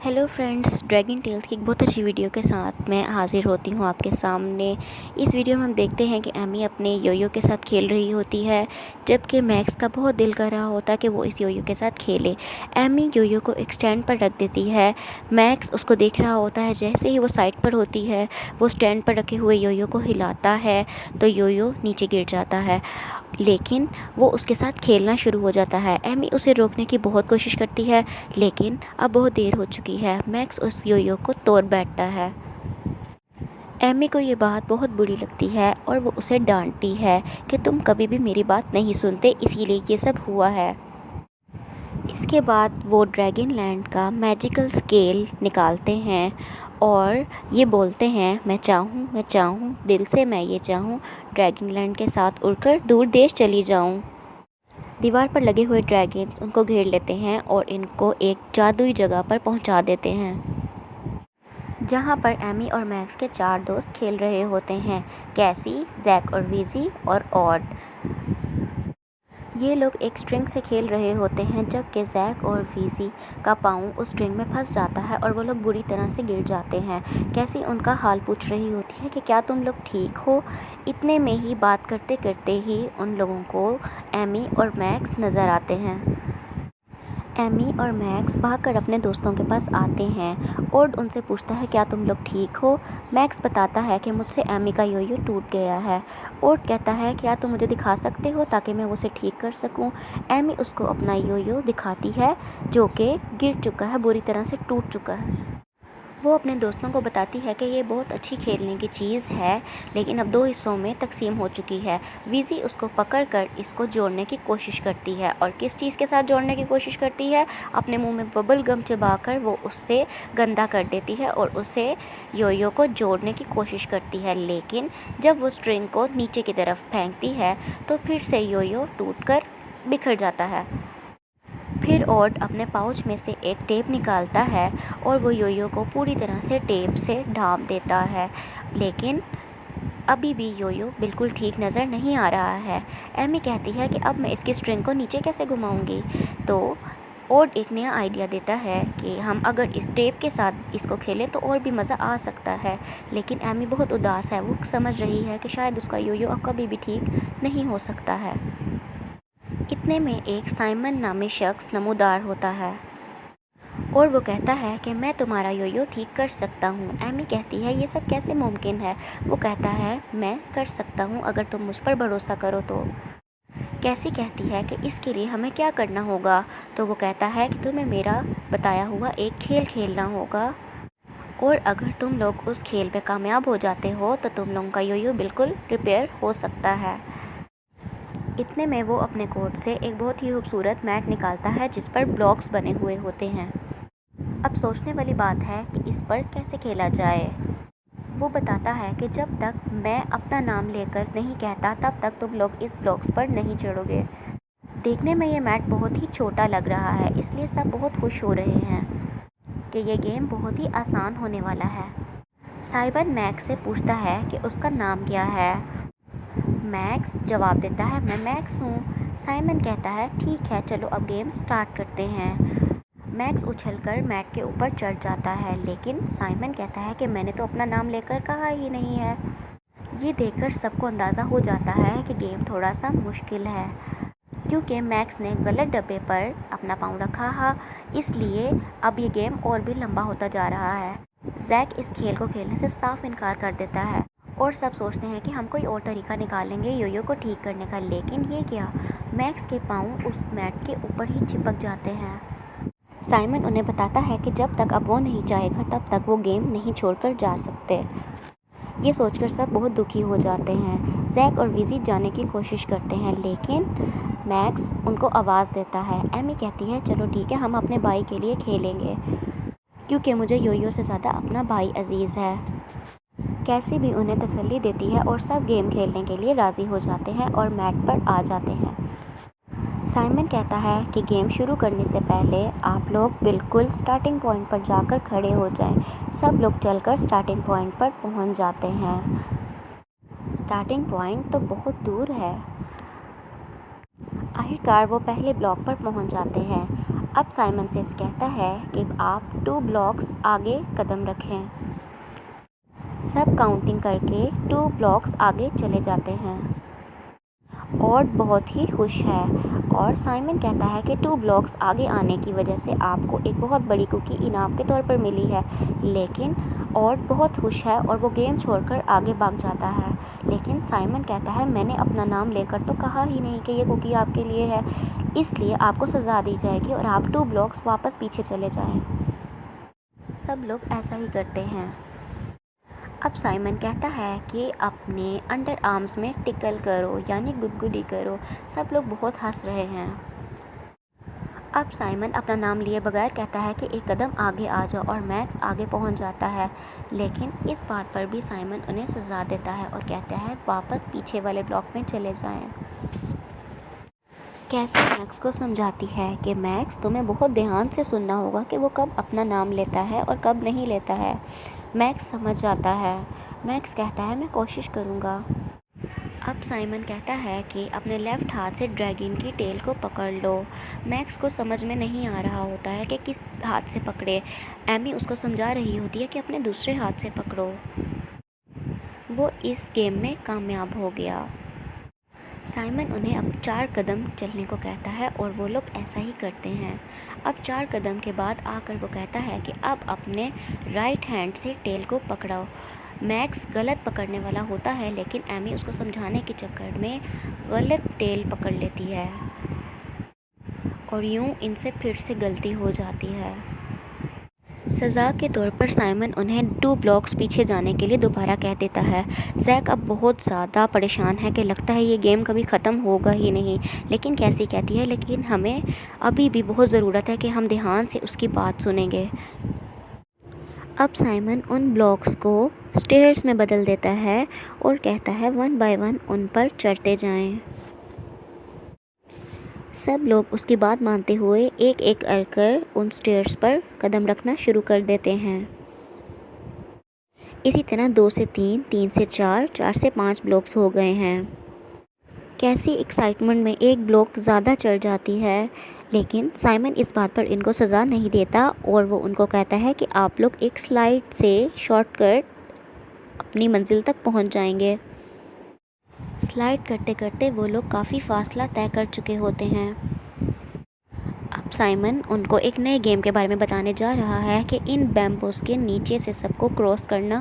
Hello friends, dragon tales की एक बहुत अच्छी वीडियो के साथ मैं हाज़िर होती हूँ आपके सामने। इस वीडियो में हम देखते हैं कि एमी अपने योयो के साथ खेल रही होती है, जबकि मैक्स का बहुत दिल कर रहा होता है कि वो इस योयो के साथ खेले। एमी योयो को एक स्टैंड पर रख देती है। मैक्स उसको देख रहा होता है। जैसे ही वो साइड पर होती है, वो स्टैंड पर रखे हुए योयो को हिलाता है तो योयो नीचे गिर जाता है, लेकिन वो उसके साथ खेलना शुरू हो जाता है। एमी उसे रोकने की बहुत कोशिश करती है, लेकिन अब बहुत देर हो चुकी है। मैक्स उस योयो को तोड़ बैठता है। एमी को ये बात बहुत बुरी लगती है और वो उसे डांटती है कि तुम कभी भी मेरी बात नहीं सुनते, इसीलिए ये सब हुआ है। इसके बाद वो ड्रैगन लैंड का मैजिकल स्केल निकालते हैं और ये बोलते हैं, मैं चाहूँ दिल से, मैं ये चाहूँ ड्रैगन लैंड के साथ उड़कर दूर देश चली जाऊँ। दीवार पर लगे हुए ड्रैगन्स उनको घेर लेते हैं और इनको एक जादुई जगह पर पहुंचा देते हैं, जहां पर एमी और मैक्स के 4 दोस्त खेल रहे होते हैं, कैसी, जैक और वीजी और ऑड। ये लोग एक स्ट्रिंग से खेल रहे होते हैं, जबकि जैक और वीजी का पाँव उस स्ट्रिंग में फंस जाता है और वो लोग बुरी तरह से गिर जाते हैं। कैसी उनका हाल पूछ रही होती है कि क्या तुम लोग ठीक हो। इतने में ही बात करते करते ही उन लोगों को एमी और मैक्स नज़र आते हैं। एमी और मैक्स भागकर अपने दोस्तों के पास आते हैं और उनसे पूछता है, क्या तुम लोग ठीक हो। मैक्स बताता है कि मुझसे एमी का योयो टूट गया है। और कहता है, क्या तुम मुझे दिखा सकते हो ताकि मैं उसे ठीक कर सकूं। एमी उसको अपना योयो दिखाती है, जो कि गिर चुका है, बुरी तरह से टूट चुका है। वो अपने दोस्तों को बताती है कि ये बहुत अच्छी खेलने की चीज़ है, लेकिन अब 2 हिस्सों में तकसीम हो चुकी है। वीज़ी उसको पकड़कर इसको जोड़ने की कोशिश करती है, और किस चीज़ के साथ जोड़ने की कोशिश करती है, अपने मुंह में बबल गम चबाकर वो उससे गंदा कर देती है और उसे योयो को जोड़ने की कोशिश करती है। लेकिन जब वो स्ट्रिंग को नीचे की तरफ फेंकती है तो फिर से योयो टूटकर बिखर जाता है। फिर ऑड अपने पाउच में से एक टेप निकालता है और वो योयो को पूरी तरह से टेप से ढाँप देता है, लेकिन अभी भी योयो बिल्कुल ठीक नज़र नहीं आ रहा है। एमी कहती है कि अब मैं इसकी स्ट्रिंग को नीचे कैसे घुमाऊंगी। तो ऑड एक नया आइडिया देता है कि हम अगर इस टेप के साथ इसको खेलें तो और भी मज़ा आ सकता है। लेकिन एमी बहुत उदास है। वो समझ रही है कि शायद उसका योयो अब कभी भी ठीक नहीं हो सकता है। इतने में एक साइमन नामी शख्स नमूदार होता है और वो कहता है कि मैं तुम्हारा योयो ठीक कर सकता हूँ। एमी कहती है, ये सब कैसे मुमकिन है। वो कहता है, मैं कर सकता हूँ अगर तुम मुझ पर भरोसा करो तो। कैसी कहती है कि इसके लिए हमें क्या करना होगा। तो वो कहता है कि तुम्हें मेरा बताया हुआ एक खेल खेलना होगा, और अगर तुम लोग उस खेल में कामयाब हो जाते हो तो तुम लोगों का योयो बिल्कुल रिपेयर हो सकता है। इतने में वो अपने कोट से एक बहुत ही खूबसूरत मैट निकालता है जिस पर ब्लॉक्स बने हुए होते हैं। अब सोचने वाली बात है कि इस पर कैसे खेला जाए। वो बताता है कि जब तक मैं अपना नाम लेकर नहीं कहता तब तक तुम लोग इस ब्लॉक्स पर नहीं चढ़ोगे। देखने में ये मैट बहुत ही छोटा लग रहा है, इसलिए सब बहुत खुश हो रहे हैं कि ये गेम बहुत ही आसान होने वाला है। साइमन मैक्स से पूछता है कि उसका नाम क्या है। मैक्स जवाब देता है, मैं मैक्स हूँ। साइमन कहता है, ठीक है, चलो अब गेम स्टार्ट करते हैं। मैक्स उछलकर मैट के ऊपर चढ़ जाता है, लेकिन साइमन कहता है कि मैंने तो अपना नाम लेकर कहा ही नहीं है। ये देखकर सबको अंदाज़ा हो जाता है कि गेम थोड़ा सा मुश्किल है, क्योंकि मैक्स ने गलत डब्बे पर अपना पाँव रखा है, इसलिए अब ये गेम और भी लंबा होता जा रहा है। जैक इस खेल को खेलने से साफ इनकार कर देता है और सब सोचते हैं कि हम कोई और तरीका निकालेंगे योयो को ठीक करने का। लेकिन ये क्या, मैक्स के पाँव उस मैट के ऊपर ही चिपक जाते हैं। साइमन उन्हें बताता है कि जब तक अब वो नहीं चाहेगा तब तक वो गेम नहीं छोड़कर जा सकते। ये सोचकर सब बहुत दुखी हो जाते हैं। जैक और वीजी जाने की कोशिश करते हैं, लेकिन मैक्स उनको आवाज़ देता है। एमी कहती है, चलो ठीक है, हम अपने भाई के लिए खेलेंगे, क्योंकि मुझे योयो से ज़्यादा अपना भाई अजीज़ है। कैसी भी उन्हें तसल्ली देती है और सब गेम खेलने के लिए राज़ी हो जाते हैं और मैट पर आ जाते हैं। साइमन कहता है कि गेम शुरू करने से पहले आप लोग बिल्कुल स्टार्टिंग पॉइंट पर जाकर खड़े हो जाएं। सब लोग चलकर स्टार्टिंग पॉइंट पर पहुंच जाते हैं। स्टार्टिंग पॉइंट तो बहुत दूर है। आखिरकार वो पहले ब्लॉक पर पहुंच जाते हैं। अब साइमन से कहता है कि आप 2 ब्लॉक्स आगे कदम रखें। सब काउंटिंग करके 2 ब्लॉक्स आगे चले जाते हैं और बहुत ही खुश है। और साइमन कहता है कि 2 ब्लॉक्स आगे आने की वजह से आपको एक बहुत बड़ी कुकी इनाम के तौर पर मिली है। लेकिन और बहुत खुश है और वो गेम छोड़कर आगे भाग जाता है। लेकिन साइमन कहता है मैंने अपना नाम लेकर तो कहा ही नहीं कि ये कुकी आपके लिए है, इसलिए आपको सज़ा दी जाएगी और आप 2 ब्लॉक्स वापस पीछे चले जाएं। सब लोग ऐसा ही करते हैं। अब साइमन कहता है कि अपने अंडर आर्म्स में टिकल करो, यानी गुदगुदी करो। सब लोग बहुत हंस रहे हैं। अब साइमन अपना नाम लिए बगैर कहता है कि एक कदम आगे आ जाओ और मैक्स आगे पहुंच जाता है। लेकिन इस बात पर भी साइमन उन्हें सज़ा देता है और कहता है वापस पीछे वाले ब्लॉक में चले जाएं। कैसी मैक्स को समझाती है कि मैक्स तुम्हें बहुत ध्यान से सुनना होगा कि वो कब अपना नाम लेता है और कब नहीं लेता है। मैक्स समझ जाता है। मैक्स कहता है मैं कोशिश करूँगा। अब साइमन कहता है कि अपने लेफ़्ट हाथ से ड्रैगन की टेल को पकड़ लो। मैक्स को समझ में नहीं आ रहा होता है कि किस हाथ से पकड़े। एमी उसको समझा रही होती है कि अपने दूसरे हाथ से पकड़ो। वो इस गेम में कामयाब हो गया। साइमन उन्हें अब 4 कदम चलने को कहता है और वो लोग ऐसा ही करते हैं। अब 4 कदम के बाद आकर वो कहता है कि अब अपने राइट हैंड से टेल को पकड़ाओ। मैक्स गलत पकड़ने वाला होता है, लेकिन एमी उसको समझाने के चक्कर में गलत टेल पकड़ लेती है और यूं इनसे फिर से गलती हो जाती है। सज़ा के तौर पर साइमन उन्हें 2 ब्लॉक्स पीछे जाने के लिए दोबारा कह देता है। जैक अब बहुत ज़्यादा परेशान है कि लगता है ये गेम कभी ख़त्म होगा ही नहीं। लेकिन कैसी कहती है, लेकिन हमें अभी भी बहुत ज़रूरत है कि हम ध्यान से उसकी बात सुनेंगे। अब साइमन उन ब्लॉक्स को स्टेयर्स में बदल देता है और कहता है 1 बाय 1 उन पर चढ़ते जाएं। सब लोग उसकी बात मानते हुए एक एक कर उन स्टेयर्स पर कदम रखना शुरू कर देते हैं। इसी तरह 2 से 3, 3 से 4, 4 से 5 ब्लॉक्स हो गए हैं। कैसी एक्साइटमेंट में एक ब्लॉक ज़्यादा चढ़ जाती है, लेकिन साइमन इस बात पर इनको सज़ा नहीं देता और वो उनको कहता है कि आप लोग एक स्लाइड से शॉर्टकट अपनी मंजिल तक पहुंच जाएंगे। स्लाइड करते करते वो लोग काफ़ी फासला तय कर चुके होते हैं। अब साइमन उनको एक नए गेम के बारे में बताने जा रहा है कि इन बैम्बूस के नीचे से सबको क्रॉस करना